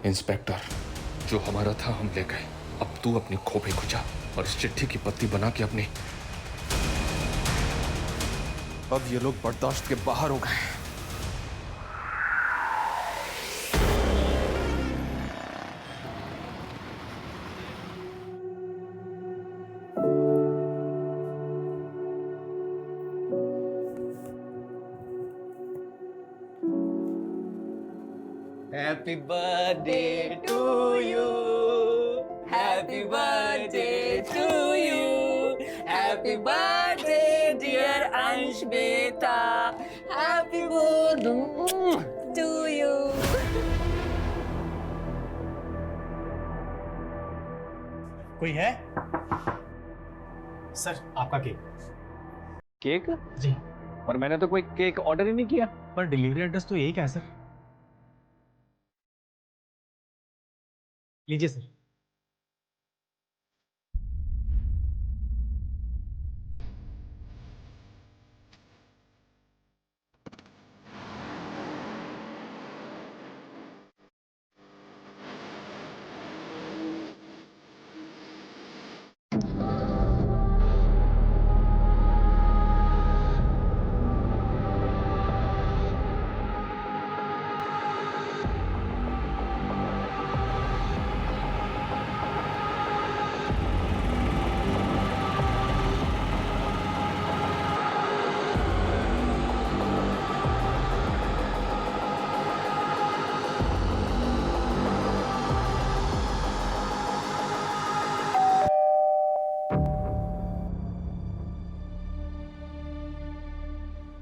Inspector, जो हमारा था हम ले गए। अब तू अपनी खोपड़ी खुजा और इस चिट्ठी की पत्ती बना के अपनी। अब ये लोग बर्दाश्त के बाहर हो गए। Happy birthday to you. Happy birthday to you. Happy birthday dear Ansh beta. Happy birthday to you. कोई है? सर आपका केक। केक? जी। पर मैंने तो कोई केक ऑर्डर ही नहीं किया। पर डिलीवरी एड्रेस तो यही का है सर। लीजिए सर।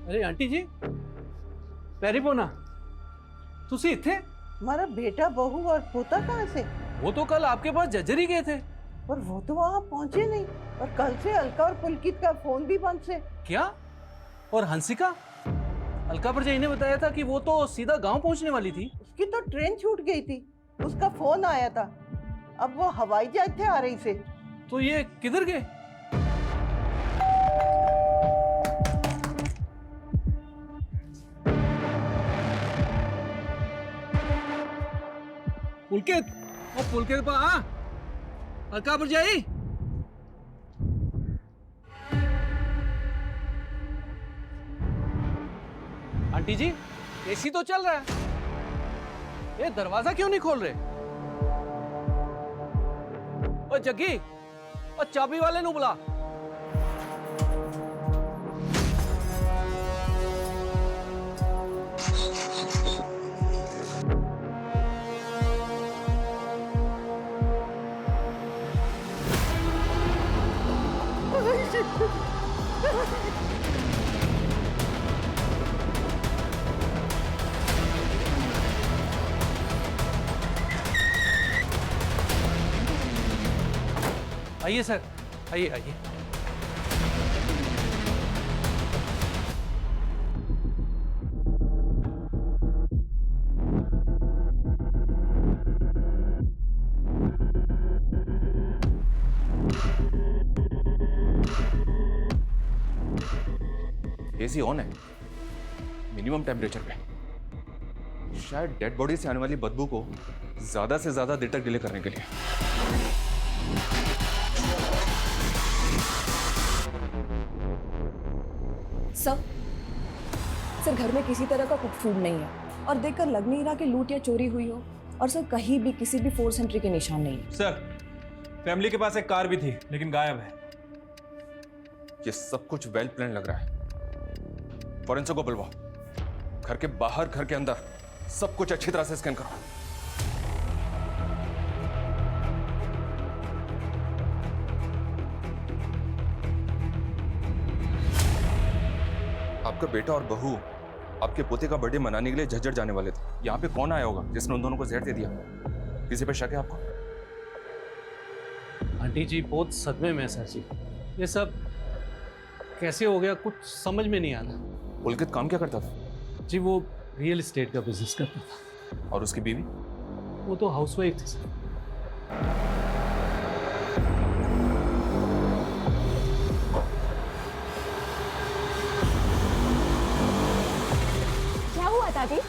अरे आंटी जी, पैरी पोना तुसी इत्थे? हमारा बेटा बहू और पोता कहाँ से? वो तो कल आपके पास जज्जर ही गए थे। पर वो तो वहाँ पहुँचे नहीं। और कल से अलका और पुलकित का फोन भी बंद से। क्या? और हंसिका? अलका परजाई ने बताया था कि वो तो सीधा गांव पहुंचने वाली थी। उसकी तो ट्रेन छूट गई थी। उसका फोन आया था। अब वो हवाई जहाज थे आ रही से। तो ये किधर गए? पुलकित, ओ पुलकित पा आ, अलका परजाई। आंटी जी, एसी तो चल रहा है, ये दरवाजा क्यों नहीं खोल रहे? ओ जग्गी, ओ चाबी वाले नू बुला। आइए सर, आइए आइए। एसी ऑन है, मिनिमम टेम्परेचर पे। शायद डेड बॉडी से आने वाली बदबू को ज्यादा से ज्यादा देर तक डिले करने के लिए। सर घर में किसी तरह का कुक फूड नहीं है और देखकर लग नहीं रहा कि लूट या चोरी हुई हो। और सर कहीं भी किसी भी फोर्स एंट्री के निशान नहीं है। सर फैमिली के पास एक कार भी थी लेकिन गायब है। ये सब कुछ वेल प्लान लग रहा है। फॉरेंसिक को बुलवाओ। घर के बाहर, घर के अंदर सब कुछ अच्छी तरह से स्कैन करो। आपका बेटा और बहू आपके पोते का बर्थडे मनाने के लिए झज्जर जाने वाले थे। यहाँ पे कौन आया होगा जिसने उन दोनों को जहर दे दिया? किसी पे शक है आपको? आंटी जी बहुत सदमे में है सर जी। ये सब कैसे हो गया कुछ समझ में नहीं आ रहा। पुलकित काम क्या करता था? जी वो रियल एस्टेट का बिजनेस करता था। और उसकी बीवी? वो तो हाउसवाइफ थी सर। क्या हुआ दादी?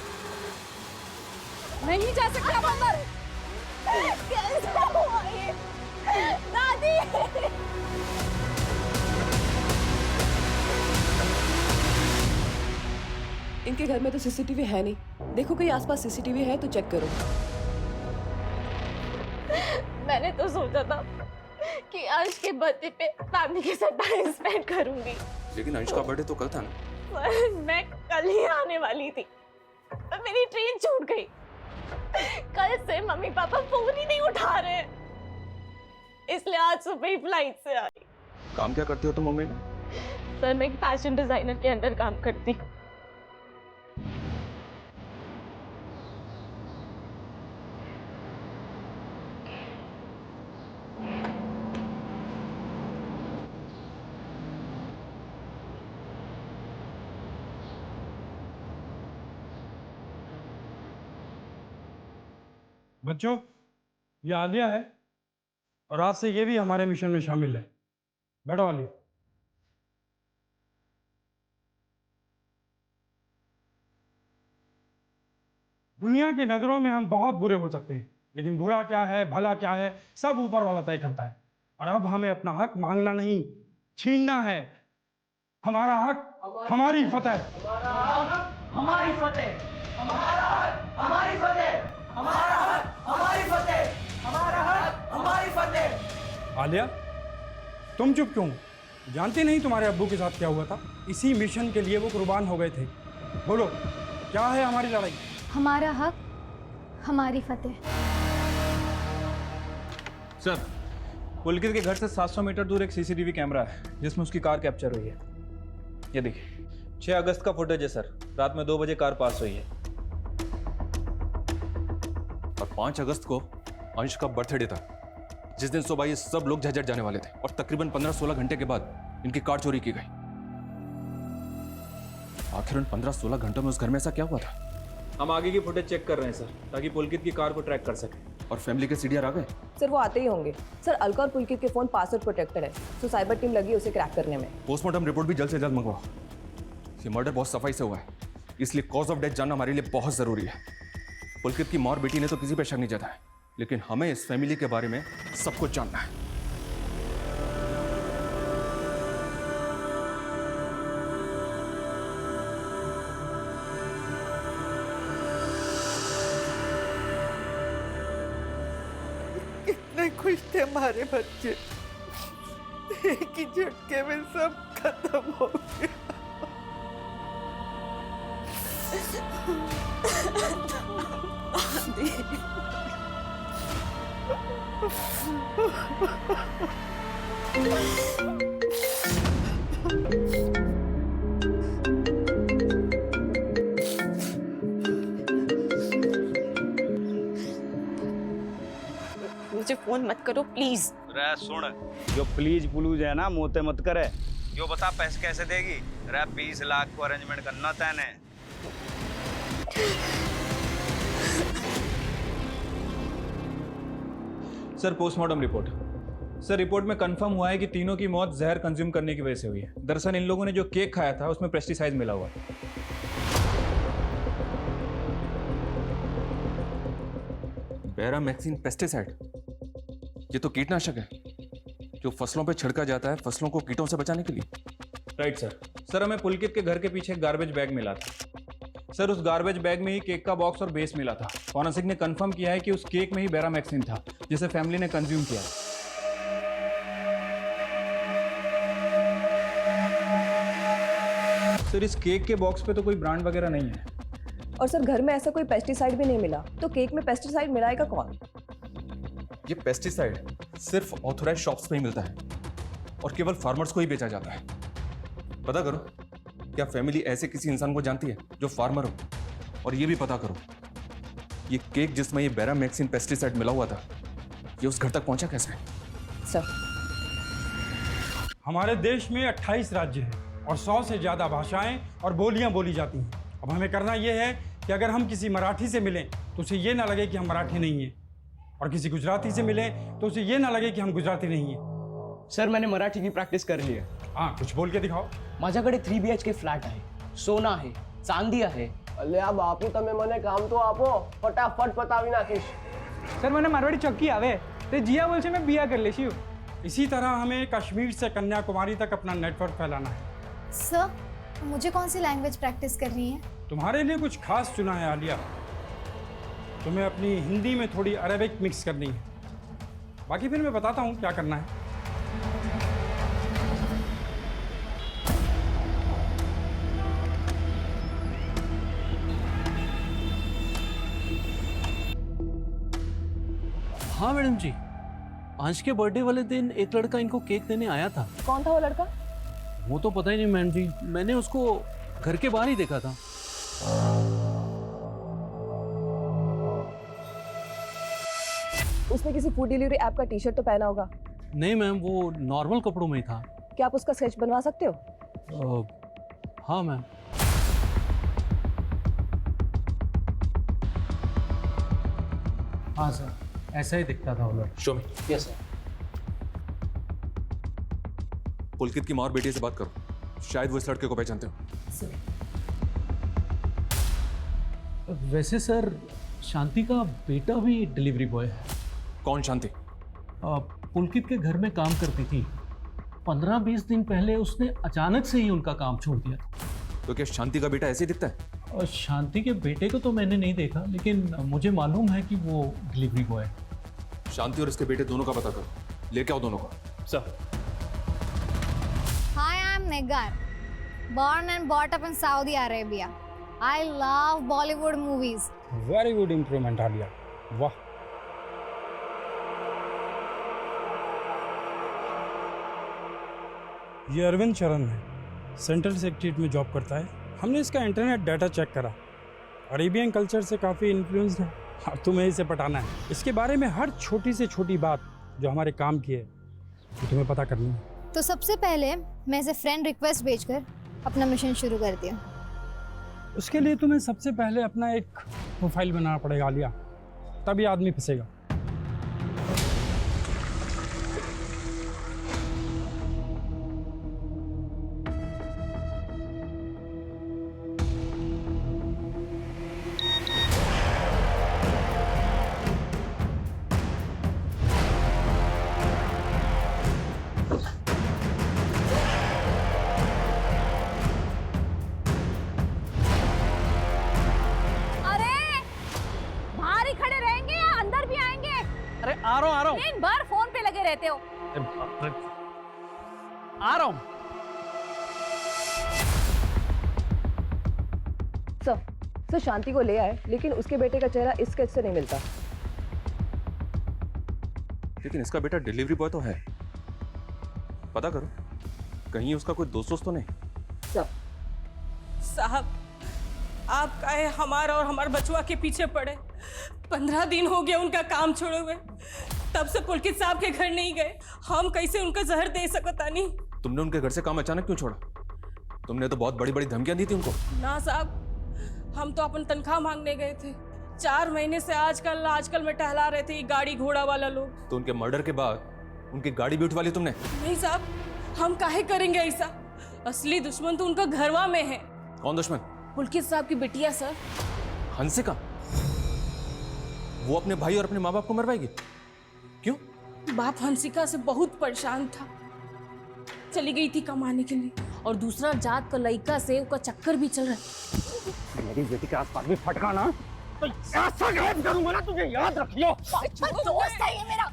नहीं जा सकते आप अंदर। इनके घर में तो सीसीटीवी है नहीं। देखो कहीं आसपास सीसीटीवी है तो चेक करो। मैंने तो सोचा था कि अंश के बर्थडे पे फैमिली के साथ टाइम स्पेंड करूंगी, लेकिन अंश का बर्थडे तो कल था ना। पर मैं कल ही आने वाली थी, पर मेरी ट्रेन छूट गई। कल से मम्मी पापा फोन ही नहीं उठा रहे, इसलिए आज सुबह ही फ्लाइट से आई। काम क्या करती हो तुम मम्मी? सर मैं एक फैशन डिजाइनर के अंडर काम करती। बच्चों, ये आलिया है और आज से ये भी हमारे मिशन में शामिल है। बैठो आलिया। दुनिया की नजरों में हम बहुत बुरे हो सकते हैं, लेकिन बुरा क्या है भला क्या है सब ऊपर वाला तय करता है। और अब हमें अपना हक मांगना नहीं, छीनना है। हमारा हक हमारी फतेह। हमारी फतेह, हमारा हक हमारी फतेह, हमारा हक हमारी फतेह, हमारा हक हमारी फतेह। आलिया, तुम चुप क्यों? जानती नहीं तुम्हारे अब्बू के साथ क्या हुआ था? इसी मिशन के लिए वो कुर्बान हो गए थे। बोलो, क्या है हमारी लड़ाई? हमारा हक हमारी फतेह। सर, पुलकित के घर से 700 मीटर दूर एक सीसीटीवी कैमरा है जिसमें उसकी कार कैप्चर हुई है। ये देखिए, 6 अगस्त का फुटेज है सर। रात में 2 बजे कार पास हुई है। और 5 अगस्त को अंश का बर्थडे था, जिस दिन सुबह ये सब लोग झज्जर जाने वाले थे, और तकरीबन 15-16 घंटे के बाद इनकी कार चोरी की गई। आखिर उन 15-16 घंटों में उस घर में ऐसा क्या हुआ था? हम आगे की फुटेज चेक कर रहे हैं सर, ताकि पुलकित की कार को ट्रैक कर सकें। और फैमिली के सीडीआर आ गए? सर वो आते ही होंगे। सर अलका और पुलकित के फोन पासवर्ड प्रोटेक्टेड है, तो साइबर टीम लगी उसे क्रैक करने में। पोस्टमार्टम रिपोर्ट भी जल्द से जल्द मंगवाओ। ये मर्डर बहुत सफाई से हुआ है, इसलिए कॉज ऑफ डेथ जानना हमारे लिए बहुत जरूरी है। पुलकित की माँ और बेटी ने तो किसी पे शक नहीं जताया, लेकिन हमें इस फैमिली के बारे में सब कुछ जानना है। कितने खुश थे हमारे बच्चे, एक ही झटके में सब खत्म हो गया। मुझे फोन मत करो प्लीज। रे सुन, जो प्लीज पुलूज है ना मोते मत करे। यो बता पैसे कैसे देगी? रे 20 लाख को अरेंजमेंट करना तैने। Sir postmortem report. Sir report में कंफर्म हुआ है कि तीनों की मौत जहर कंज्यूम करने की वजह से हुई है। दरअसल इन लोगों ने जो केक खाया था उसमें पेस्टिसाइड मिला हुआ है। बैरामैक्सिन पेस्टिसाइड, ये तो कीटनाशक है जो फसलों पे छिड़का जाता है फसलों को कीटों से बचाने के लिए। Right sir. सर हमें पुलकित के घर के पीछे एक गार्बेज बैग मिला था। सर उस गार्बेज बैग में ही केक का बॉक्स और बेस मिला था। फॉरेंसिक ने कंफर्म किया है कि उस केक में ही बैरामैक्सिन था जिसे फैमिली ने कंज्यूम किया। सर इस केक के बॉक्स पे तो कोई ब्रांड वगैरह नहीं है। और सर घर में ऐसा कोई पेस्टिसाइड भी नहीं मिला, तो केक में पेस्टिसाइड मिलाएगा कौन? ये पेस्टिसाइड सिर्फ ऑथोराइज्ड शॉप्स में ही मिलता है और केवल फार्मर्स को ही बेचा जाता है। पता करो, क्या फैमिली ऐसे किसी इंसान को जानती है जो फार्मर हो? और ये भी पता करो, ये केक जिसमें ये बैरामैक्सिन पेस्टिसाइड मिला हुआ था, ये उस घर तक पहुंचा कैसे? सर हमारे देश में 28 राज्य हैं और 100 से ज़्यादा भाषाएं और बोलियां बोली जाती हैं। अब हमें करना यह है कि अगर हम किसी मराठी से मिलें तो उसे ये ना लगे कि हम मराठी नहीं हैं, और किसी गुजराती से मिलें तो उसे ये ना लगे कि हम गुजराती नहीं हैं। सर मैंने मराठी की प्रॅक्टिस करली आहे. हाँ, कुछ बोल के दिखाओ. माझ्याकडे 3 BHK फ्लॅट आहे, सोना आहे, चांदी आहे. અલ્યા બાપુ તમે મને કામ તો આપો, ફટાફટ પતાવી નાખીશ. सर मैंने मारवाड़ी चक्की आवे तो जिया बोल से मैं बिया कर लेशी हूँ. इसी तरह हमें कश्मीर से कन्याकुमारी तक अपना नेटवर्क फैलाना है. सर मुझे कौन सी लैंग्वेज प्रैक्टिस करनी है? तुम्हारे लिए कुछ खास चुना है आलिया। तुम्हें अपनी हिंदी में थोड़ी अरेबिक मिक्स करनी है। बाकी फिर मैं बताता हूँ क्या करना है। हाँ मैडम जी, अंश के बर्थडे वाले दिन एक लड़का इनको केक देने आया था। कौन था वो लड़का? वो तो पता ही नहीं मैडम जी, मैंने उसको घर के बाहर ही देखा था। उसने किसी फूड डिलीवरी ऐप का टी शर्ट तो पहना होगा। नहीं मैम, वो नॉर्मल कपड़ों में ही था। क्या आप उसका स्केच बनवा सकते हो? हाँ मैम। हाँ सर, ऐसा ही दिखता था वो लड़का। Show me. Yes sir. Pulkit की माँ और बेटी से बात करो, शायद वो इस लड़के को पहचानते हो। वैसे सर, शांति का बेटा भी डिलीवरी बॉय है। कौन शांति? पुलकित के घर में काम करती थी। 15-20 दिन पहले उसने अचानक से ही उनका काम छोड़ दिया था। तो क्या शांति का बेटा ऐसे ही दिखता है? और शांति के बेटे को तो मैंने नहीं देखा, लेकिन मुझे मालूम है कि वो डिलीवरी बॉय है। शांति और इसके बेटे दोनों का पता करो, लेके आओ दोनों को। Sir. Hi, I'm Negar. Born and brought up in Saudi Arabia. I love Bollywood movies. Very good improvement Alia, वाह। ये अरविंद चरण है, सेंट्रल सेक्रेटरीट में जॉब करता है। हमने इसका इंटरनेट डाटा चेक करा, अरेबियन कल्चर से काफ़ी इन्फ्लुएंस्ड है। और तुम्हें इसे पटाना है। इसके बारे में हर छोटी से छोटी बात जो हमारे काम की है वो तुम्हें पता करनी है। तो सबसे पहले मैं इसे फ्रेंड रिक्वेस्ट भेजकर अपना मिशन शुरू करती हूँ। उसके लिए तुम्हें सबसे पहले अपना एक प्रोफाइल बनाना पड़ेगा आलिया, तभी आदमी फंसेगा। आ रहा हूँ। दिन भर फोन पे लगे रहते हो। आ रहा हूँ। सर शांति को ले आए, लेकिन उसके बेटे का चेहरा इस स्केच से नहीं मिलता। लेकिन इसका बेटा डिलीवरी बॉय तो है, पता करो कहीं उसका कोई दोस्त तो नहीं। साहब, आप काहे हमारा और हमारे बचुआ के पीछे पड़े? 15 दिन हो गए उनका काम छोड़े हुए, तब से पुलकित साहब के घर नहीं गए। हम कैसे उनका जहर दे सकता नहीं? तुमने उनके घर से काम अचानक क्यों छोड़ा? तुमने तो बहुत बड़ी बड़ी धमकियां दी थी उनको। ना साहब, हम तो अपन तनख्वाह मांगने गए थे। 4 महीने से आजकल में टहला रहे थे गाड़ी घोड़ा वाला लोग। तो उनके मर्डर के बाद उनकी गाड़ी भी उठवा ली तुमने? नहीं साहब, हम काहे करेंगे ऐसा? असली दुश्मन तो उनका घरवा में है। कौन दुश्मन? पुलकित साहब की बिटिया सर, हंसिका। वो अपने भाई और अपने माँ बाप को मरवाएगी? क्यों? बाप हंसिका से बहुत परेशान था, चली गई थी कमाने के लिए, और दूसरा जात का लड़का से उसका चक्कर भी चल रहा है। मेरी बेटी के आसपास भी फटका ना तो ऐसा गायब करूंगा ना, तुझे याद रखियो। दोस्त है ये मेरा,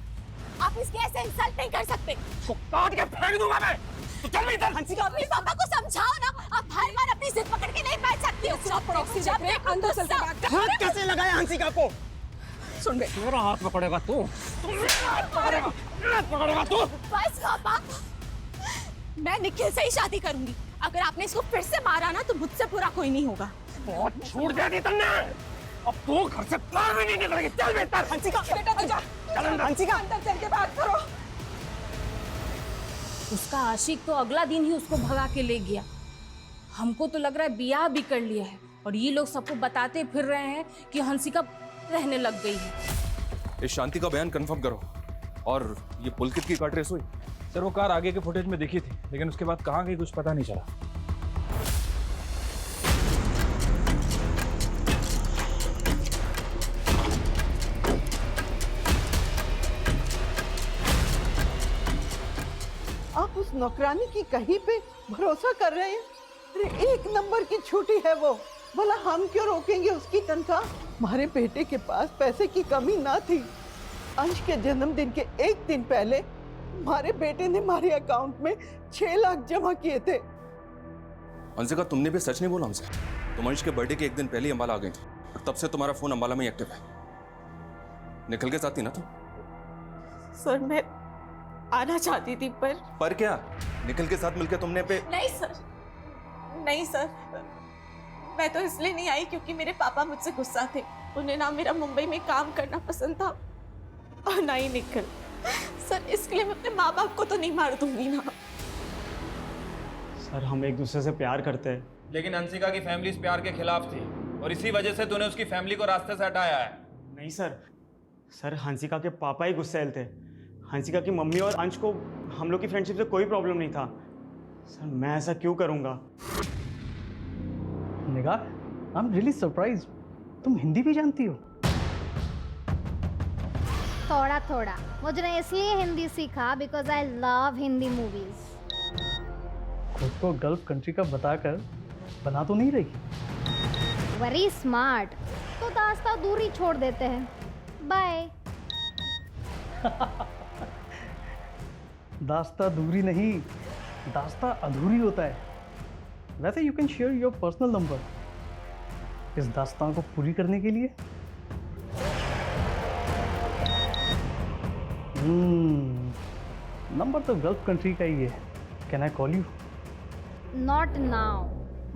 आप इसके ऐसे इंसल्ट नहीं कर सकते। तो काट के फेंक दूंगा मैं। तो चल इधर। हंसिका, अपने पापा को समझाओ ना, आप हर बार अपनी जिद पकड़ के नहीं बैठ सकती हो। अंदर चलते बात कर। हाथ कैसे लगाया हंसिका को? सुन बे, मेरा हाथ पकड़ेगा तू। पकड़ेगा तू। बस पापा, मैं निखिल से ही शादी करूंगी। अगर आपने इसको फिर से मारा ना तो मुझसे पूरा कोई नहीं होगा। बहुत छूट दे दी तुमने। अब तू घर से बाहर भी नहीं निकलेगी। चल बेटा। हंसिका, बेटा तू जा। चल हंसिका, अंदर चल के बात करो। उसका आशिक तो अगला दिन ही उसको भगा के ले गया। हमको तो लग रहा है ब्याह भी कर लिया है, और ये लोग सबको बताते फिर रहे हैं कि हंसिका रहने लग गई है। इस शांति का बयान कंफर्म करो। और ये पुलकित की कट रेस हुई? सर वो कार आगे के फुटेज में दिखी थी, लेकिन उसके बाद कहाँ गई कुछ पता नहीं चला। आप उस नौकरानी की कहीं पे भरोसा कर रहे हैं? अरे 1 नंबर की छुट्टी है वो। भला हम क्यों रोकेंगे उसकी तनख्वाह? हमारे बेटे के पास पैसे की कमी ना थी। अंश के जन्मदिन के एक दिन पहले हमारे बेटे ने हमारे अकाउंट में 6 लाख जमा किए थे। अंशिका, तुमने भी सच नहीं बोला हमसे। तुम अंश के बर्थडे के एक दिन पहले ही अंबाला आ गई थी और तब से तुम्हारा फोन अंबाला में ही एक्टिव है। निखिल के साथ थी ना तुम? सर मैं आना चाहती थी पर क्या निखिल के साथ मिलकर तुमने पे? नहीं सर, मैं तो इसलिए नहीं आई क्योंकि मेरे पापा मुझसे गुस्सा थे। उन्हें ना मेरा मुंबई में काम करना पसंद था और ना ही निखिल। सर इसके लिए मैं अपने माँ बाप को तो नहीं मार दूंगी ना। सर हम एक दूसरे से प्यार करते हैं। लेकिन अंशिका की फैमिली इस प्यार के खिलाफ थी और इसी वजह से तूने उसकी फैमिली को रास्ते से हटाया है। नहीं सर हंसिका के पापा ही गुस्सैल थे। हंसिका की मम्मी और अंश को हम लोग की फ्रेंडशिप से कोई प्रॉब्लम नहीं था। सर मैं ऐसा क्यों करूँगा? निगाह, आई एम रियली सरप्राइज, तुम हिंदी भी जानती हो? थोड़ा थोड़ा। मुझे इसलिए हिंदी सीखा because I love Hindi movies. खुद को गल्फ कंट्री का बताकर बना तो नहीं रही? Very smart. तो दास्ता दूरी छोड़ देते हैं। बाय। दास्ता दूरी नहीं, दास्ता अधूरी होता है। वैसे you can share your personal number इस दास्तान को पूरी करने के लिए। नंबर तो गल्फ कंट्री का ही है। Can I call you? Not now,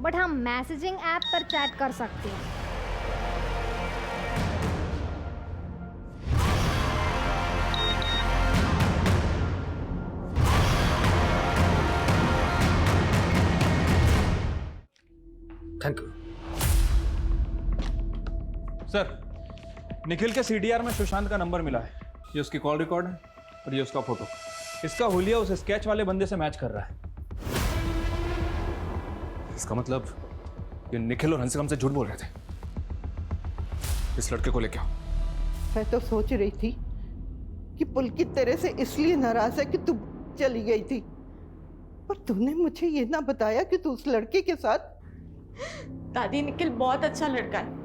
but हम मैसेजिंग ऐप पर चैट कर सकते हैं। थैंक यू सर, निखिल के सीडीआर में सुशांत का नंबर मिला है। ये उसकी कॉल रिकॉर्ड है और ये उसका फोटो। इसका हुलिया उस स्केच वाले बंदे से मैच कर रहा है। इसका मतलब ये निखिल और हंसिका हमसे झूठ बोल रहे थे। इस लड़के को लेके आओ। मैं तो सोच रही थी कि पुलकित तेरे से इसलिए नाराज है कि तू चली गई थी, पर तूने मुझे ये ना बताया कि तू उस लड़के के साथ। दादी निखिल बहुत अच्छा लड़का है।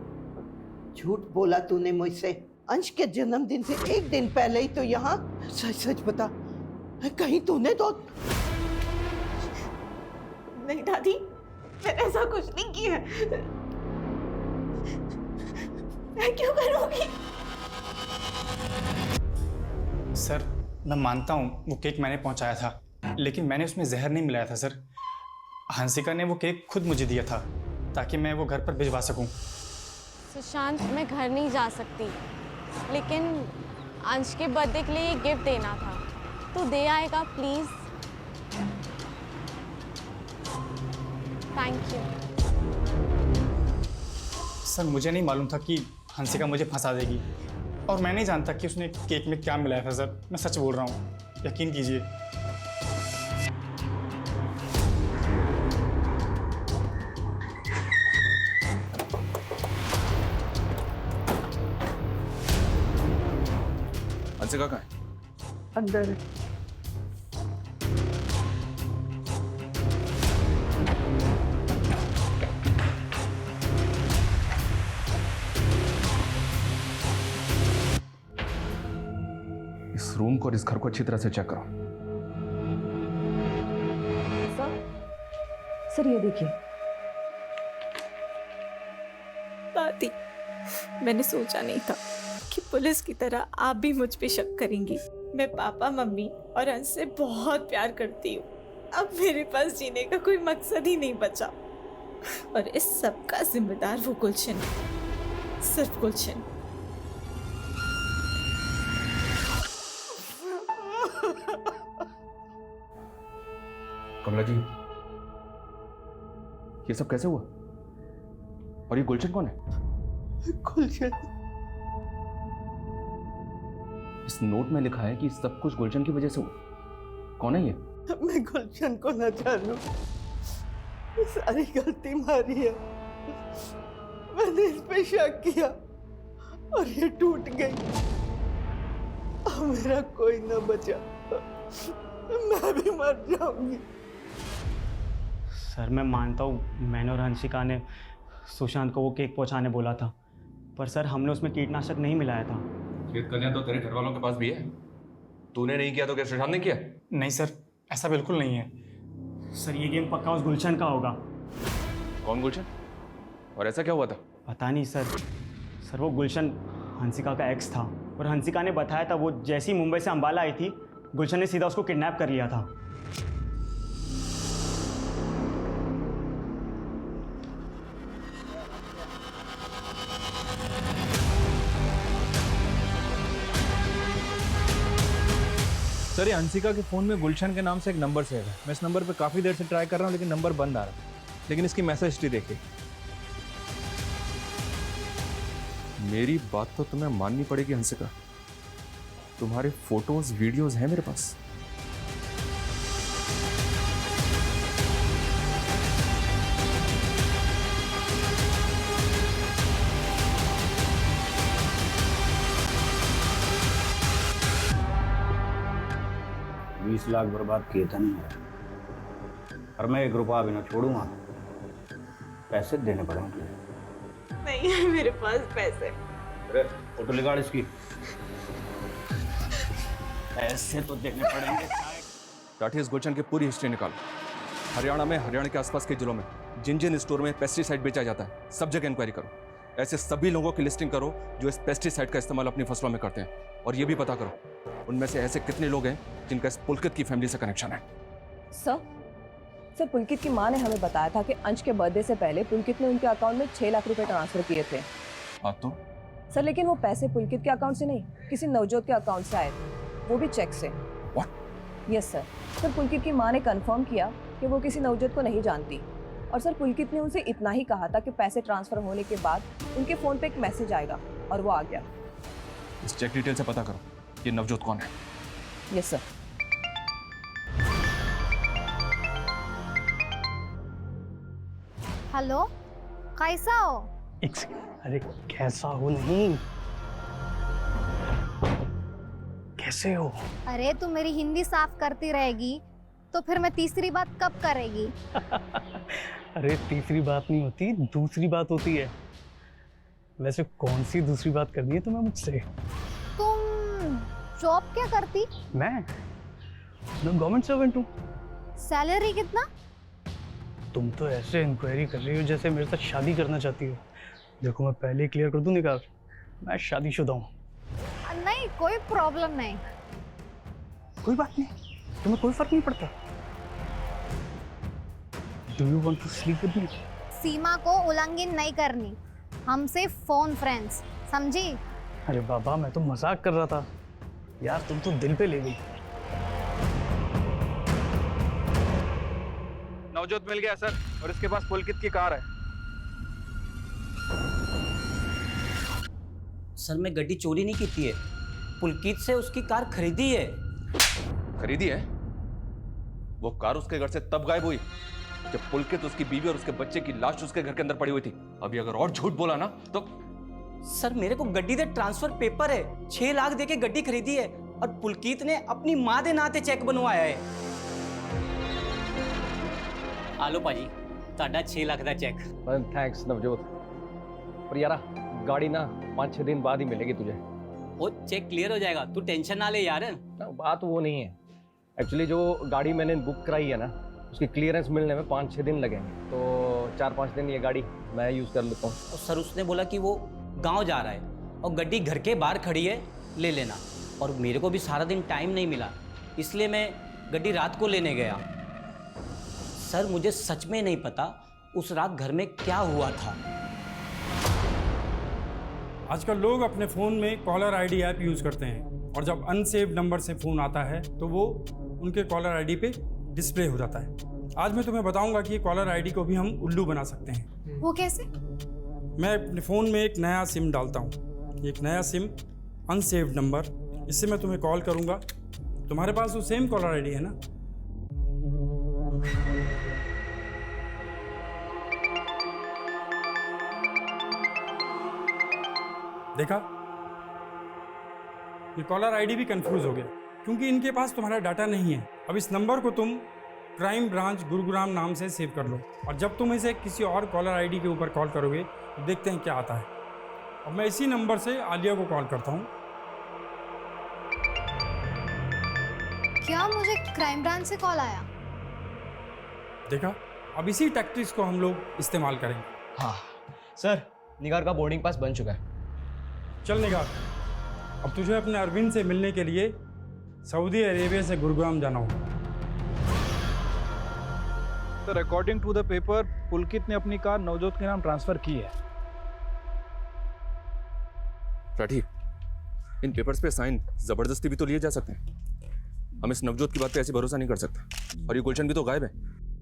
झूठ बोला तूने मुझसे। अंश के जन्मदिन से एक दिन पहले ही तो यहाँ। सच सच बता, कहीं तूने तो नहीं दादी, मैंने ऐसा कुछ नहीं किया। मैं क्यों करूंगी? सर मैं मानता हूँ वो केक मैंने पहुँचाया था, लेकिन मैंने उसमें जहर नहीं मिलाया था सर। हंसिका ने वो केक खुद मुझे दिया था ताकि मैं वो घर पर भिजवा सकूं। सुशांत, मैं घर नहीं जा सकती, लेकिन अंश के बर्थडे के लिए गिफ्ट देना था, तो दे आएगा प्लीज? Thank you. सर मुझे नहीं मालूम था कि हंसिका मुझे फंसा देगी, और मैं नहीं जानता कि उसने केक में क्या मिलाया था सर। मैं सच बोल रहा हूँ, यकीन कीजिए। हंसिका कहाँ है? अंदर। इस रूम को और इस घर को अच्छी तरह से चेक करो। सर ये देखिए। दादी, मैंने सोचा नहीं था कि पुलिस की तरह आप भी मुझ पे शक करेंगी। मैं पापा, मम्मी और अंश से बहुत प्यार करती हूँ। अब मेरे पास जीने का कोई मकसद ही नहीं बचा, और इस सब का जिम्मेदार वो गुलशन है, सिर्फ गुलशन। कमला जी, ये सब कैसे हुआ? और ये गुलशन कौन है? गुलशन? इस नोट में लिखा है कि सब कुछ गुलशन की वजह से हुआ। कौन है ये? मैं गुलशन को न जानूं, सारी गलती मारी है। मैंने इस पे शक किया और ये टूट गई। अब मेरा कोई न बचा, मैं भी मर जाऊंगी। सर मैं मानता हूँ मैंने और हंसिका ने सुशांत को वो केक पहुंचाने बोला था, पर सर हमने उसमें कीटनाशक नहीं मिलाया था। खेत कन्या तो तेरे घर वालों के पास भी है। तूने नहीं किया तो क्या सुशांत ने किया? नहीं सर, ऐसा बिल्कुल नहीं है। सर ये गेम पक्का उस गुलशन का होगा। कौन गुलशन? और ऐसा क्या हुआ था? पता नहीं सर वो गुलशन हंसिका का एक्स था, और हंसिका ने बताया था वो जैसी मुंबई से अंबाला आई थी, गुलशन ने सीधा उसको किडनैप कर लिया था। सर ये हंसिका के फ़ोन में गुलशन के नाम से एक नंबर सेव है। मैं इस नंबर पे काफ़ी देर से ट्राई कर रहा हूँ लेकिन नंबर बंद आ रहा है। लेकिन इसकी मैसेज हिस्ट्री देखिए। मेरी बात तो तुम्हें माननी पड़ेगी हंसिका, तुम्हारे फोटोज वीडियोज हैं मेरे पास। $20 लाख बर्बाद किए थे ना, और मैं 1 रुपया भी ना छोड़ूंगा। पैसे देने पड़ेंगे। नहीं है मेरे पास पैसे। अरे फोटो निकाल इसकी। पैसे तो देने पड़ेंगे। राठी इस गुलशन की पूरी हिस्ट्री निकालो। हरियाणा में, हरियाणा के आसपास के जिलों में जिन जिन स्टोर में पेस्टिसाइड बेचा जाता है सब जगह इंक्वायरी करो। ऐसे सभी लोगों की लिस्टिंग करो जो इस पेस्टिसाइड का इस्तेमाल अपनी फसलों में करते हैं, और ये भी पता करो उनमें से ऐसे कितने लोग हैं जिनका इस पुलकित की फैमिली से कनेक्शन है। सर पुलकित की माँ ने हमें बताया था कि अंश के बर्थडे से पहले पुलकित ने उनके अकाउंट में 6 लाख रुपए ट्रांसफर किए थे। हाँ तो? सर लेकिन वो पैसे पुलकित के अकाउंट से नहीं, किसी नवजोत के अकाउंट से आए, वो भी चेक से। यस सर पुलकित की माँ ने कंफर्म किया कि वो किसी नवजोत को नहीं जानती, और सर पुलकित ने उनसे इतना ही कहा था कि पैसे ट्रांसफर होने के बाद उनके फ़ोन पे एक मैसेज आएगा, और वो आ गया। इस चेक डिटेल से पता करो ये नवजोत कौन है। Yes sir. हेलो, कैसा हो? अरे कैसा हो नहीं, कैसे हो? अरे तू मेरी हिंदी साफ करती रहेगी तो फिर मैं तीसरी बात कब करेगी? अरे तीसरी बात नहीं होती, दूसरी बात होती है। वैसे कौन सी दूसरी बात करनी है तुम्हें मुझसे? तुम जॉब क्या करती? मैं गवर्नमेंट सर्वेंट हूँ। सैलरी कितना? तुम तो ऐसे इंक्वायरी कर रही हो जैसे मेरे साथ शादी करना चाहती हो। देखो मैं पहले क्लियर कर दूं निकाल, मैं शादीशुदा हूँ। नहीं कोई प्रॉब्लम नहीं। कोई बात नहीं, तुम्हें कोई फर्क नहीं पड़ता। Do you want to sleep with me? सीमा को उल्लंघन नहीं करनी, हमसे फोन फ्रेंड्स, समझी? अरे बाबा मैं तो मजाक कर रहा था यार, तुम तो दिल पे ले गई। नवजोत मिल गया सर, और इसके पास पुलकित की कार है। सर मैं गड्डी चोरी नहीं की है, पुलकित से उसकी कार खरीदी है। खरीदी है? वो कार उसके घर से तब गायब हुई जब पुलकित, उसकी बीवी और उसके बच्चे की लाश उसके घर के अंदर पड़ी हुई थी। अभी अगर और झूठ बोला ना तो। सर मेरे को गड्डी दे ट्रांसफर पेपर है, 6 लाख दे के गड्डी खरीदी है, और पुलकित ने अपनी माँ दे नाते चेक बनवाया है। आलो पाजी, ताड़ा 6 लाख दा चेक। थैंक्स नवजोत, पर यार गाड़ी ना 5-6 दिन बाद ही मिलेगी तुझे। वो चेक क्लियर हो जाएगा, तू टेंशन ना ले यार। बात वो नहीं है, एक्चुअली जो गाड़ी मैंने बुक कराई है ना उसकी क्लियरेंस मिलने में 5-6 दिन लगेंगे, तो 4-5 दिन ये गाड़ी मैं यूज़ कर लेता हूँ। और सर उसने बोला कि वो गांव जा रहा है और गड्डी घर के बाहर खड़ी है, ले लेना। और मेरे को भी सारा दिन टाइम नहीं मिला, इसलिए मैं गड्डी रात को लेने गया। सर मुझे सच में नहीं पता उस रात घर में क्या हुआ था। आजकल लोग अपने फ़ोन में कॉलर आईडी ऐप यूज़ करते हैं, और जब अनसेव्ड नंबर से फ़ोन आता है तो वो उनके कॉलर आईडी पे डिस्प्ले हो जाता है। आज मैं तुम्हें बताऊंगा कि कॉलर आईडी को भी हम उल्लू बना सकते हैं। वो कैसे? मैं अपने फ़ोन में एक नया सिम डालता हूँ, एक नया सिम अनसेव्ड नंबर, इससे मैं तुम्हें कॉल करूँगा। तुम्हारे पास वो सेम कॉलर आईडी है ना? देखा, ये कॉलर आईडी भी कंफ्यूज हो गया क्योंकि इनके पास तुम्हारा डाटा नहीं है। अब इस नंबर को तुम क्राइम ब्रांच गुरुग्राम नाम से सेव कर लो, और जब तुम इसे किसी और कॉलर आईडी के ऊपर कॉल करोगे तो देखते हैं क्या आता है। अब मैं इसी नंबर से आलिया को कॉल करता हूँ। क्या मुझे क्राइम ब्रांच से कॉल आया? देखा, अब इसी टैक्टिक्स को हम लोग इस्तेमाल करेंगे। हाँ सर, निगार का बोर्डिंग पास बन चुका है। चल निगार, अब तुझे अपने अरविंद से मिलने के लिए सऊदी अरेबिया से गुरुग्राम जाना होगा। Sir according to the paper Pulkit ने अपनी कार नवजोत के नाम ट्रांसफर की है। राठी, इन पेपर्स पे साइन जबरदस्ती भी तो लिए जा सकते हैं। हम इस नवजोत की बात पे ऐसे भरोसा नहीं कर सकते। और ये गुलशन भी तो गायब है,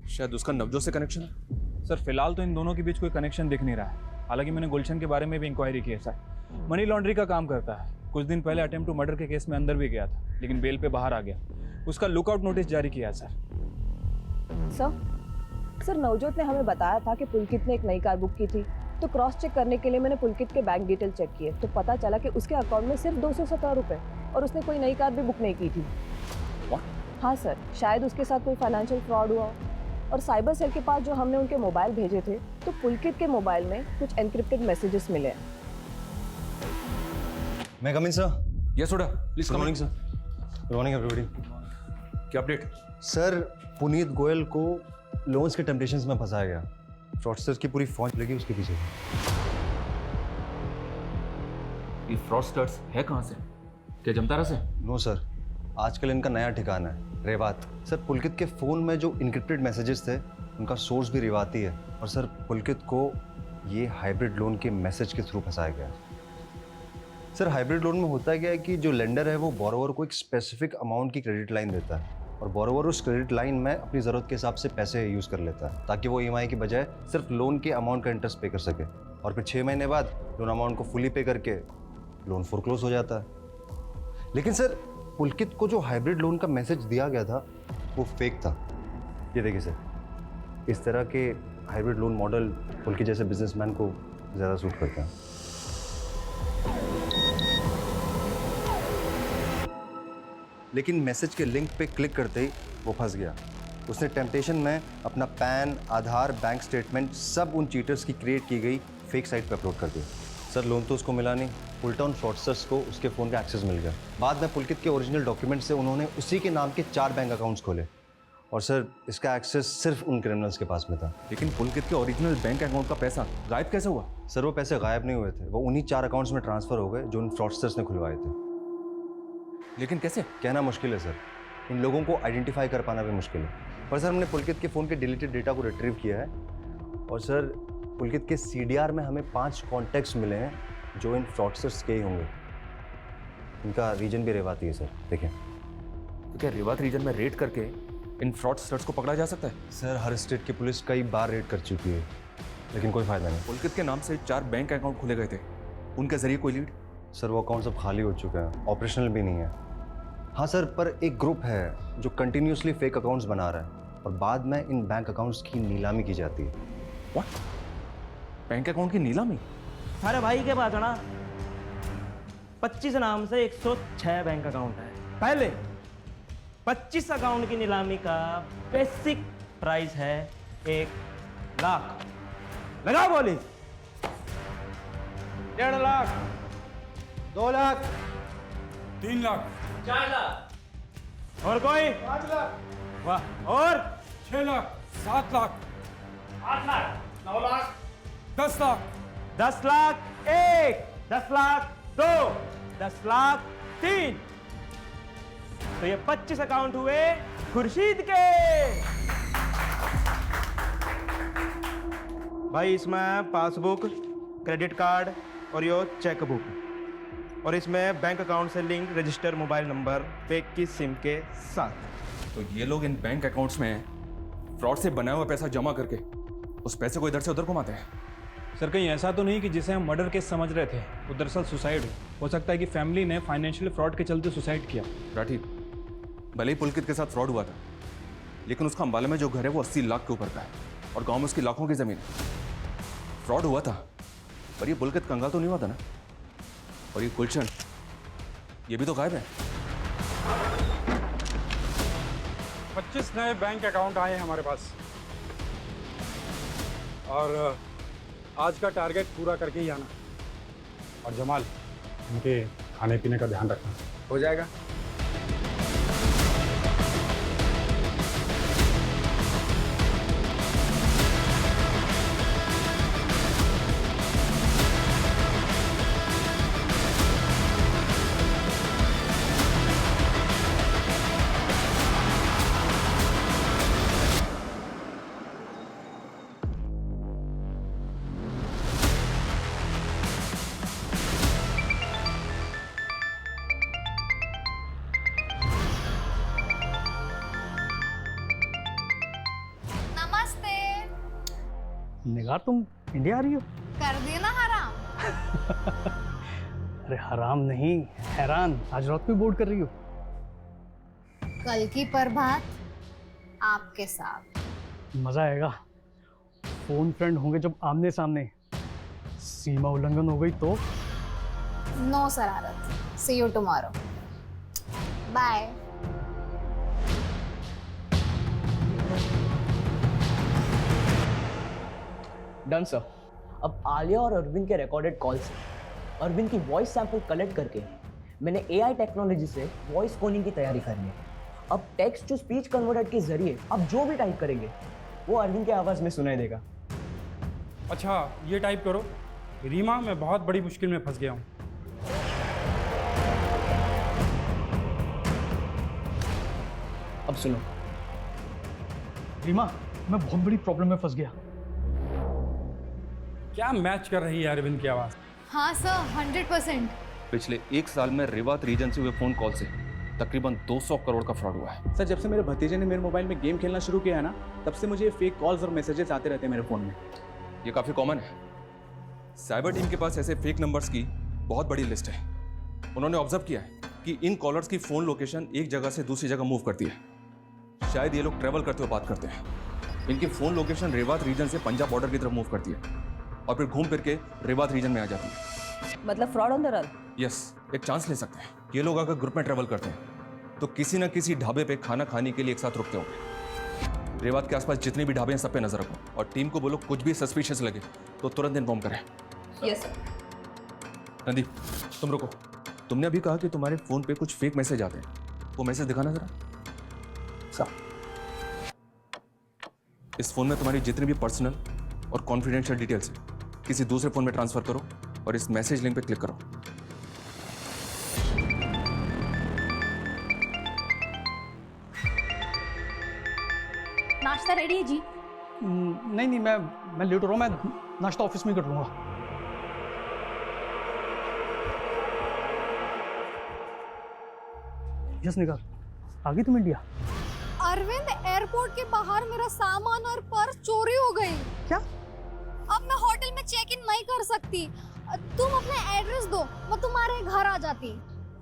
शायद उसका नवजोत से कनेक्शन है। सर फिलहाल तो इन दोनों के बीच कोई कनेक्शन दिख नहीं रहा है। हालांकि मैंने गुलशन के बारे में भी इंक्वायरी की है सर। मनी लॉन्ड्री का काम करता है। कुछ दिन पहले अटेम्प्ट टू मर्डर के केस में अंदर भी गया था, लेकिन बेल पे बाहर आ गया। उसका लुकआउट नोटिस जारी किया है सर। सर नवजोत ने हमें बताया था कि पुलकित ने एक नई कार बुक की थी, तो क्रॉस चेक करने के लिए मैंने पुलकित के बैंक डिटेल चेक किए, तो पता चला कि उसके अकाउंट में सिर्फ 217 रुपए, और उसने कोई नई कार भी बुक नहीं की थी। हाँ सर, शायद उसके साथ कोई फाइनेंशियल फ्रॉड हुआ। और साइबर सेल के पास जो हमने उनके मोबाइल भेजे थे, तो पुलकित के मोबाइल में कुछ एनक्रिप्टेड मैसेजेस मिले हैं। मैं come in sir? Yes Sodha, please come. Morning sir. Good morning everybody. क्या अपडेट? सर पुनीत गोयल को लोन्स के टेम्पटेशंस में फंसाया गया। फ्रॉडस्टर्स की पूरी फौज लगी उसके पीछे। ये फ्रॉडस्टर्स है कहाँ से? क्या जमतारा से? नो सर, आजकल इनका नया ठिकाना है रेवात। सर पुलकित के फ़ोन में जो इनक्रिप्टेड मैसेजेस थे उनका सोर्स भी रेवाती है। और सर पुलकित को ये हाइब्रिड लोन के मैसेज के थ्रू फंसाया गया। सर हाइब्रिड लोन में होता क्या है कि जो लेंडर है वो बोरोवर को एक स्पेसिफिक अमाउंट की क्रेडिट लाइन देता है, और बोरोवर उस क्रेडिट लाइन में अपनी ज़रूरत के हिसाब से पैसे यूज़ कर लेता है, ताकि वो EMI की बजाय सिर्फ लोन के अमाउंट का इंटरेस्ट पे कर सके। और फिर 6 महीने बाद लोन अमाउंट को फुली पे करके लोन फोरक्लोज हो जाता है। लेकिन सर पुलकित को जो हाइब्रिड लोन का मैसेज दिया गया था वो फेक था। ये देखिए सर, इस तरह के हाइब्रिड लोन मॉडल पुलकित जैसे बिजनेसमैन को ज़्यादा सूट करते हैं। लेकिन मैसेज के लिंक पे क्लिक करते ही वो फंस गया। उसने टेम्पटेशन में अपना पैन, आधार, बैंक स्टेटमेंट सब उन चीटर्स की क्रिएट की गई फेक साइट पे अपलोड कर दिया। सर लोन तो उसको मिला नहीं, उल्टा उन फ्रॉडस्टर्स को उसके फ़ोन का एक्सेस मिल गया। बाद में पुलकित के ओरिजिनल डॉक्यूमेंट से उन्होंने उसी के नाम के 4 बैंक अकाउंट्स खोले, और सर इसका एक्सेस सिर्फ उन क्रिमिनल्स के पास में था। लेकिन पुलकित के ओरिजिनल बैंक अकाउंट का पैसा गायब कैसे हुआ? सर वो पैसे गायब नहीं हुए थे, वो उन्हीं 4 अकाउंट्स में ट्रांसफ़र हो गए जो उन फ्रॉडस्टर्स ने खुलवाए थे। लेकिन कैसे? कहना मुश्किल है सर, इन लोगों को आइडेंटिफाई कर पाना भी मुश्किल है। पर सर हमने पुलकित के फ़ोन के डिलीटेड डेटा को रिट्रीव किया है, और सर पुलकित के CDR में हमें 5 कॉन्टैक्ट्स मिले हैं जो इन फ्रॉडस्टर्स के ही होंगे। इनका रीजन भी रेवाती है सर, देखें। तो क्या रेवात रीजन में रेड करके इन फ्रॉडस्टर्स को पकड़ा जा सकता है? सर हर स्टेट की पुलिस कई बार रेड कर चुकी है, लेकिन कोई फ़ायदा नहीं। पुलकित के नाम से 4 बैंक अकाउंट खुले गए थे, उनके जरिए कोई लीड? सर वो अकाउंट सब खाली हो चुका है, ऑपरेशनल भी नहीं है। हाँ सर, पर एक ग्रुप है जो कंटिन्यूसली फेक अकाउंट्स बना रहा है, और बाद में इन बैंक अकाउंट्स की नीलामी की जाती है। व्हाट? बैंक अकाउंट की नीलामी? अरे भाई के पास है ना 25 नाम से 106 बैंक अकाउंट है। पहले 25 अकाउंट की नीलामी का बेसिक प्राइस है 1 लाख। लगा बोली 1.5 लाख, 2 लाख, 3 लाख, 4 लाख, और कोई 5 लाख, वाह, और 6 लाख, 7 लाख, 8 लाख, 9 लाख, 10 लाख, 10 लाख 1, 10 लाख 2, 10 लाख 3। तो ये 25 अकाउंट हुए खुर्शीद के। भाई इसमें पासबुक, क्रेडिट कार्ड और यो चेक बुक, और इसमें बैंक अकाउंट से link register mobile number fake की सिम के साथ। तो ये लोग इन बैंक अकाउंट्स में फ्रॉड से बनाया हुआ पैसा जमा करके उस पैसे को इधर से उधर घुमाते हैं। सर कहीं ऐसा तो नहीं कि जिसे हम मर्डर केस समझ रहे थे वो दरअसल सुसाइड हो सकता है कि फैमिली ने फाइनेंशियल फ्रॉड के चलते सुसाइड किया। राठी, भले ही पुलकित के साथ फ्रॉड हुआ था, लेकिन उसका अंबाला में जो घर है वो 80 लाख के ऊपर का है, और गांव में उसकी लाखों की जमीन है। फ्रॉड हुआ था, पर ये पुलकित कंगाल तो नहीं हुआ था ना? और ये गुलशन, ये भी तो गायब है। 25 नए बैंक अकाउंट आए हैं हमारे पास, और आज का टारगेट पूरा करके ही आना। और जमाल, उनके खाने पीने का ध्यान रखना। हो जाएगा। नमस्ते। निगार, तुम इंडिया आ रही हो? कर दिया ना हराम। अरे हराम नहीं, हैरान। आज रात को बोर्ड कर रही हो? कल की प्रभात आपके साथ। मजा आएगा। फोन फ्रेंड होंगे जब आमने सामने। सीमा उल्लंघन हो गई तो? नो शरारत। See you tomorrow. Bye. Done sir. अब आलिया और अरविंद के रिकॉर्डेड कॉल से अरविंद की वॉइस सैंपल कलेक्ट करके मैंने एआई टेक्नोलॉजी से वॉइस फोनिंग की तैयारी करनी है। अब टेक्स्ट टू स्पीच कन्वर्टर के जरिए अब जो भी टाइप करेंगे वो अरविंद की आवाज़ में सुनाई देगा। अच्छा, ये टाइप करो, रीमा, मैं बहुत बड़ी मुश्किल में फंस गया हूँ। अब सुनो। रीमा, मैं बहुत बड़ी प्रॉब्लम में फंस गया। क्या मैच कर रही है अरविंद की आवाज़? हाँ सर, 100%। पिछले 1 साल में रेवात रीजन से हुए फोन कॉल से तकरीबन 200 करोड़ का फ्रॉड हुआ है। सर, जब से मेरे भतीजे ने मेरे मोबाइल में गेम खेलना शुरू किया है ना, तब से मुझे फेक कॉल्स और मैसेजेस आते रहते हैं मेरे फ़ोन में। ये काफ़ी कॉमन है। साइबर टीम के पास ऐसे फेक नंबर्स की बहुत बड़ी लिस्ट है। उन्होंने ऑब्जर्व किया है कि इन कॉलर्स की फ़ोन लोकेशन एक जगह से दूसरी जगह मूव करती है। शायद ये लोग ट्रैवल करते हुए बात करते हैं। इनकी फ़ोन लोकेशन रेवात रीजन से पंजाब बॉर्डर की तरफ मूव करती है और फिर घूम फिर के रेवात रीजन में आ जाती है। मतलब fraud on the run. Yes, एक चांस ले सकते हैं। ये लोग अगर ग्रुप में ट्रैवल करते हैं तो किसी न किसी ढाबे पे खाना खाने के लिए एक साथ रुकते होंगे। रेवात के आसपास जितने भी ढाबे हैं सब पे नजर रखो, और टीम को बोलो कुछ भी सस्पिशियस लगे तो तुरंत इन्फॉर्म करें। Yes sir. नंदी, तुम रुको। तुमने अभी कहा कि तुम्हारे फोन पे कुछ फेक मैसेज आते हैं, वो मैसेज दिखाना जरा। इस फोन में तुम्हारी जितनी भी पर्सनल और कॉन्फिडेंशियल डिटेल्स है किसी दूसरे फोन में ट्रांसफर करो और इस मैसेज लिंक पे क्लिक करो। नाश्ता रेडी है जी? नहीं नहीं, मैं लेट हो रहा हूँ। मैं नाश्ता ऑफिस में कर लूँगा। यस निगार, आ गई तुम इंडिया? अरविंद, एयरपोर्ट के बाहर मेरा सामान और पर्स चोरी हो गई। क्या? अब मैं होटल में चेक इन नहीं कर सकती। तुम अपना एड्रेस दो, मैं तुम्हारे घर आ जाती।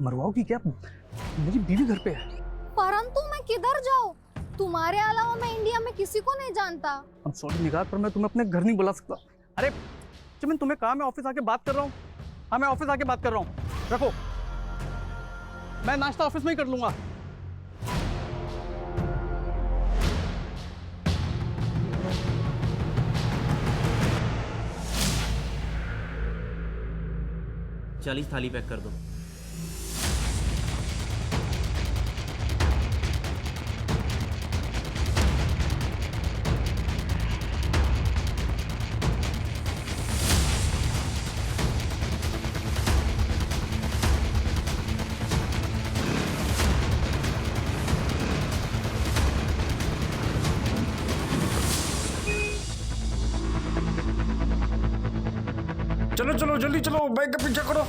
मरवाओगी क्या? मेरी बीवी घर पे है। परंतु मैं किधर जाऊँ? तुम्हारे अलावा मैं इंडिया में किसी को नहीं जानता। I'm sorry निगार, पर मैं तुम्हें अपने घर नहीं बुला सकता। अरे चमन, तुम्हें कहा मैं ऑफिस आके बात कर रहा हूँ। हाँ, मैं ऑफिस आके बात कर रहा हूँ। रखो, मैं नाश्ता ऑफिस में ही कर लूंगा। चालीस थाली पैक कर दो। चलो चलो जल्दी चलो, बैग का पीछा करो।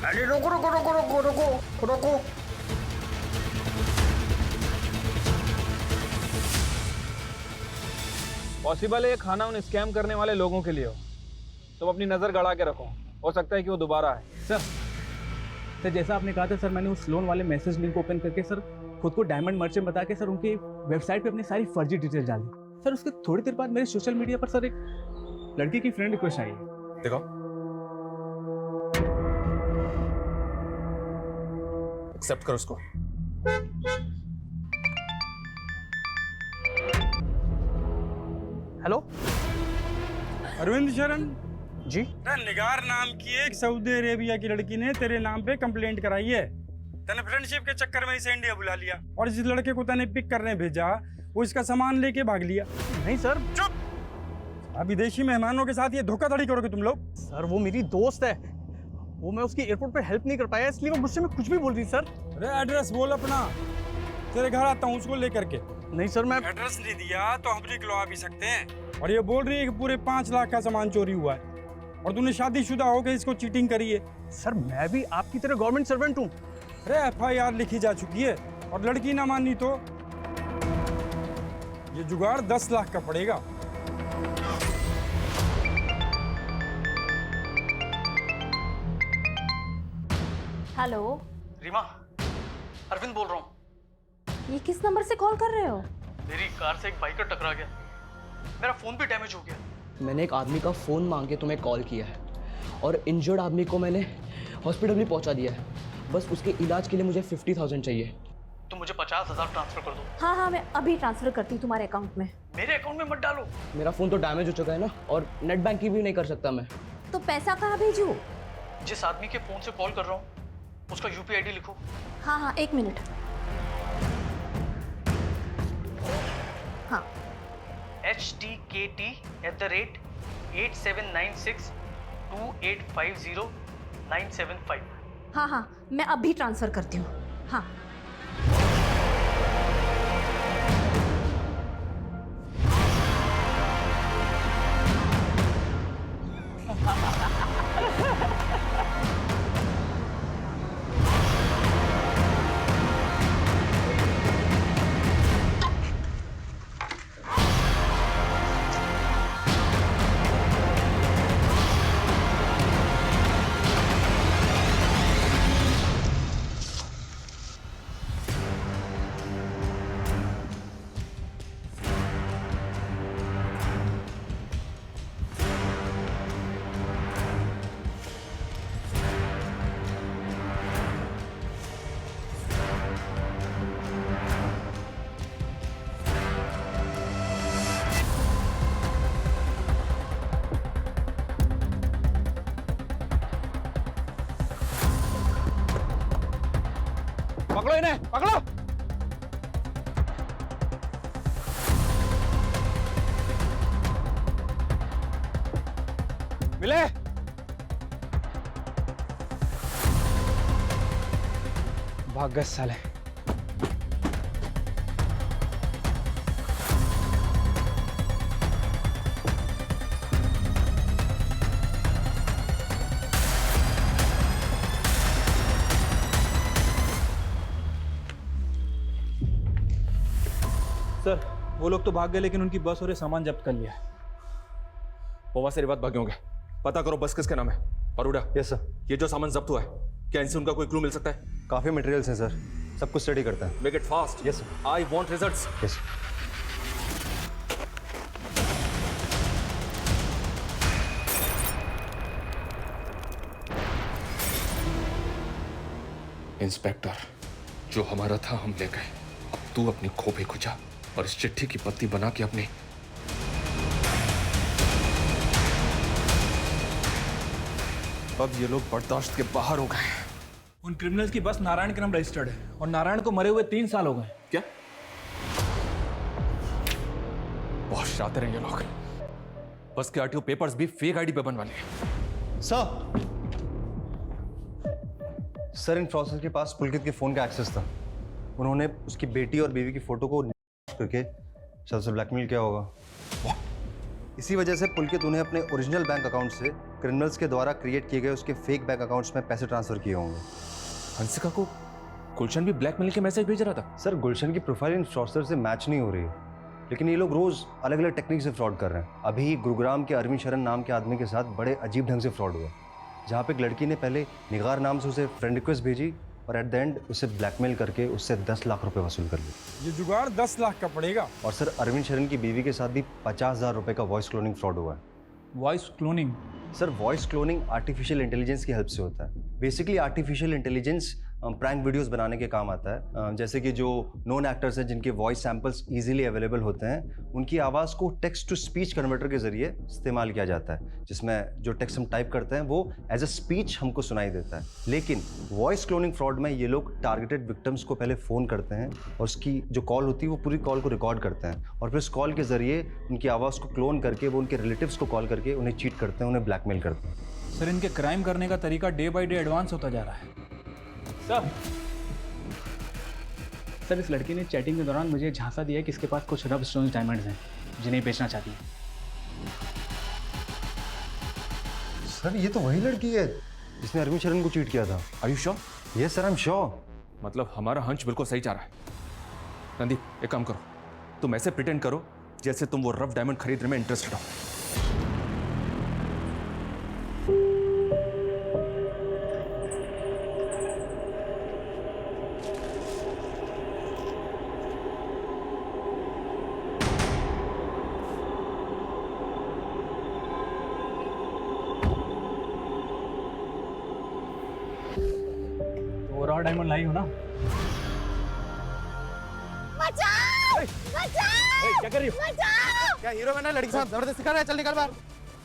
अरे रोको रोको रोको रोको रोको रोको। पॉसिबल है ये खाना उन स्कैम करने वाले लोगों के लिए हो। तुम अपनी नज़र गड़ा के रखो, हो सकता है कि वो दोबारा आए। सर जैसा आपने कहा था सर, मैंने उस लोन वाले मैसेज लिंक ओपन करके सर खुद को डायमंड मर्चेंट बता के सर उनकी वेबसाइट पे अपनी सारी फर्जी डिटेल डाली। सर उसके थोड़ी देर बाद मेरे सोशल मीडिया पर सर एक लड़की की फ्रेंड रिक्वेस्ट आई है। देखो, एक्सेप्ट करो उसको। हेलो अरविंद शरण जी। निगार नाम की एक सऊदी अरेबिया की लड़की ने तेरे नाम पे कंप्लेंट कराई है। तने फ्रेंडशिप के चक्कर में इसे इंडिया बुला लिया और जिस लड़के को तने पिक करने भेजा वो इसका सामान लेके भाग लिया। नहीं सर। चुप। अब विदेशी मेहमानों के साथ ये धोखाधड़ी करोगे तुम लोग? सर वो मेरी दोस्त है, वो मैं उसकी एयरपोर्ट पे हेल्प नहीं कर पाया इसलिए वो मुझसे में कुछ भी बोल रही सर। अरे एड्रेस बोल अपना, तेरे घर आता हूँ उसको लेकर के। नहीं सर मैं एड्रेस नहीं दिया तो हम निकलवा भी सकते हैं। और ये बोल रही है कि पूरे 5 लाख का सामान चोरी हुआ है और तूने शादीशुदा होकर इसको चीटिंग करी है। सर मैं भी आपकी तरह गवर्नमेंट सर्वेंट हूँ। अरे FIR लिखी जा चुकी है और लड़की ना मानी तो ये जुगाड़ 10 लाख का पड़ेगा। हेलो रीमा, अरविंद बोल रहा हूँ। ये किस नंबर से कॉल कर रहे हो? मेरी कार से एक बाइकर टकरा गया, मेरा फोन भी डैमेज हो गया। मैंने एक आदमी का फ़ोन मांग के तुम्हें कॉल किया है और इंजर्ड आदमी को मैंने हॉस्पिटल भी पहुंचा दिया है। बस उसके इलाज के लिए मुझे 50,000 चाहिए। तुम मुझे 50,000 ट्रांसफर कर दो। हाँ हाँ, मैं अभी ट्रांसफर करती हूँ तुम्हारे अकाउंट में। मेरे अकाउंट में मत डालो। मेरा फ़ोन तो डैमेज हो चुका है ना, और नेट बैंकिंग भी नहीं कर सकता मैं। तो पैसा कहाँ भेजूँ? जिस आदमी के फोन से कॉल कर रहा हूँ उसका UPI ID लिखो। हाँ हाँ, 1 मिनट। हाँ, HTKT@87962850,975। हाँ हाँ, मैं अभी ट्रांसफर करती हूँ। हाँ। पकड़ो इन्हें, पकड़ो। मिले। भाग गए साले। सर वो लोग तो भाग गए लेकिन उनकी बस और ये सामान जब्त कर लिया है। वो वहां से रिवात भागे होंगे, पता करो बस किसके नाम है। और उड़ा, यस सर। ये जो सामान जब्त हुआ है क्या इनसे उनका कोई क्लू मिल सकता है? काफ़ी मटेरियल्स हैं सर, सब कुछ स्टडी करता है। Make it fast. Yes sir. I want results. Yes. Inspector, जो हमारा था हम ले गए, अब तू अपनी खोपड़ी को जा और इस चिट्ठी की पत्ती बना के अपने अब ये लोग बर्दाश्त के बाहर हो गए। उन क्रिमिनल्स की बस नारायण के नाम रजिस्टर्ड है और नारायण को मरे हुए 3 साल हो गए। क्या? बहुत शातिर हैं ये लोग। बस के RTO पेपर्स भी फेक ID पे बनवा लिए। सर इन फ्रॉसेस के पास पुलकित के फ़ोन का एक्सेस था। उन्होंने उसकी बेटी और बीवी की फ़ोटो को करके शायद से ब्लैकमेल किया होगा। इसी वजह से पुलकित उन्हें अपने ओरिजिनल बैंक अकाउंट से क्रिमिनल्स के द्वारा क्रिएट किए गए उसके फेक बैंक अकाउंट्स में पैसे ट्रांसफर किए होंगे। हंसिका को गुलशन भी ब्लैकमेल के मैसेज भेज रहा था। सर गुलशन की प्रोफाइल इन फ्रॉडस्टर से मैच नहीं हो रही है, लेकिन ये लोग रोज अलग अलग टेक्निक से फ्रॉड कर रहे हैं। अभी गुरुग्राम के अरविंद शरण नाम के आदमी के साथ बड़े अजीब ढंग से फ्रॉड हुआ, जहाँ पे एक लड़की ने पहले निगार नाम से उसे फ्रेंड रिक्वेस्ट भेजी और एट द एंड उसे ब्लैकमेल करके उससे 10 लाख रुपए वसूल कर लिए। ये जुगाड़ 10 लाख का पड़ेगा। और सर अरविंद शरण की बीवी के साथ भी 50,000 रुपए का वॉइस क्लोनिंग फ्रॉड हुआ है। Voice cloning? Sir voice cloning artificial intelligence की हेल्प से होता है। Basically artificial intelligence prank videos बनाने के काम आता है। जैसे कि जो नोन एक्टर्स हैं जिनके वॉइस सैंपल्स इजीली अवेलेबल होते हैं, उनकी आवाज़ को टेक्स्ट टू स्पीच कन्वर्टर के जरिए इस्तेमाल किया जाता है, जिसमें जो टेक्स्ट हम टाइप करते हैं वो एज अ स्पीच हमको सुनाई देता है। लेकिन वॉइस क्लोनिंग फ्रॉड में ये लोग टारगेटेड विक्टिम्स को पहले फ़ोन करते हैं और उसकी जो कॉल होती है वो पूरी कॉल को रिकॉर्ड करते हैं और फिर उस कॉल के जरिए उनकी आवाज़ को क्लोन करके वो उनके रिलेटिव्स को कॉल करके उन्हें चीट करते हैं, उन्हें ब्लैकमेल करते हैं। सर इनके क्राइम करने का तरीका डे बाय डे एडवांस होता जा रहा है। सर इस लड़की ने चैटिंग के दौरान मुझे झांसा दिया कि इसके पास कुछ रब स्टोन्स डायमंड्स हैं जिन्हें बेचना चाहती है। सर ये तो वही लड़की है जिसने अरविंद शरण को चीट किया था। Are you sure? Yes sir, I am sure. मतलब हमारा हंच बिल्कुल सही जा रहा है। रणदीप एक काम करो, तुम ऐसे प्रिटेंड करो जैसे तुम वो रफ डायमंड खरीदने में इंटरेस्टेड हो। वो रॉ डायमंड लाई हो ना? बचाओ! बचाओ! क्या कर रही हो? बचाओ! क्या हीरो बनना है लड़की के साथ? जबरदस्ती कर रहा है? चल निकल बाहर,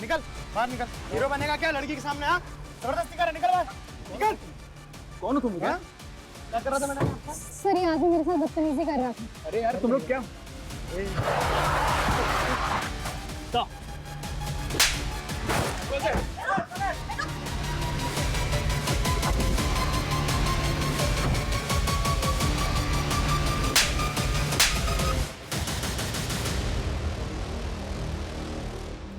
निकल बाहर, निकल। हीरो बनेगा क्या लड़की के सामने? हाँ, जबरदस्ती कर रहा है, निकल बाहर, निकल। कौन हो तुम? क्या कर रहा था मैडम? सर यहाँ से मेरे साथ बदतमीजी कर रहा था। अरे यार तुम लोग क्या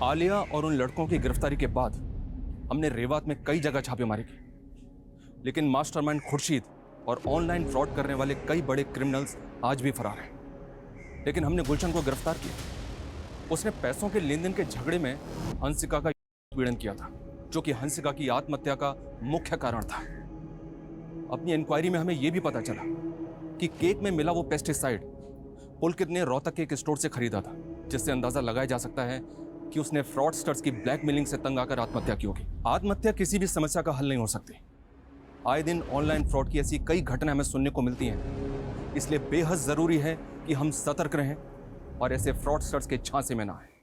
आलिया और उन लड़कों की गिरफ्तारी के बाद हमने रेवात में कई जगह छापेमारी की, लेकिन मास्टरमाइंड खुर्शीद और ऑनलाइन फ्रॉड करने वाले कई बड़े क्रिमिनल्स आज भी फरार हैं। लेकिन हमने गुलशन को गिरफ्तार किया। उसने पैसों के लेन देन के झगड़े में हंसिका का पीड़न किया था, जो कि हंसिका की आत्महत्या का मुख्य कारण था। अपनी इंक्वायरी में हमें यह भी पता चला कि केक में मिला वो पेस्टिसाइड पुलकित ने रोहतक के एक स्टोर से खरीदा था, जिससे अंदाजा लगाया जा सकता है कि उसने फ्रॉडस्टर्स की ब्लैकमेलिंग से तंग आकर आत्महत्या की होगी। आत्महत्या किसी भी समस्या का हल नहीं हो सकती। आए दिन ऑनलाइन फ्रॉड की ऐसी कई घटनाएं हमें सुनने को मिलती हैं, इसलिए बेहद जरूरी है कि हम सतर्क रहें और ऐसे फ्रॉडस्टर्स के झांसे में ना आए।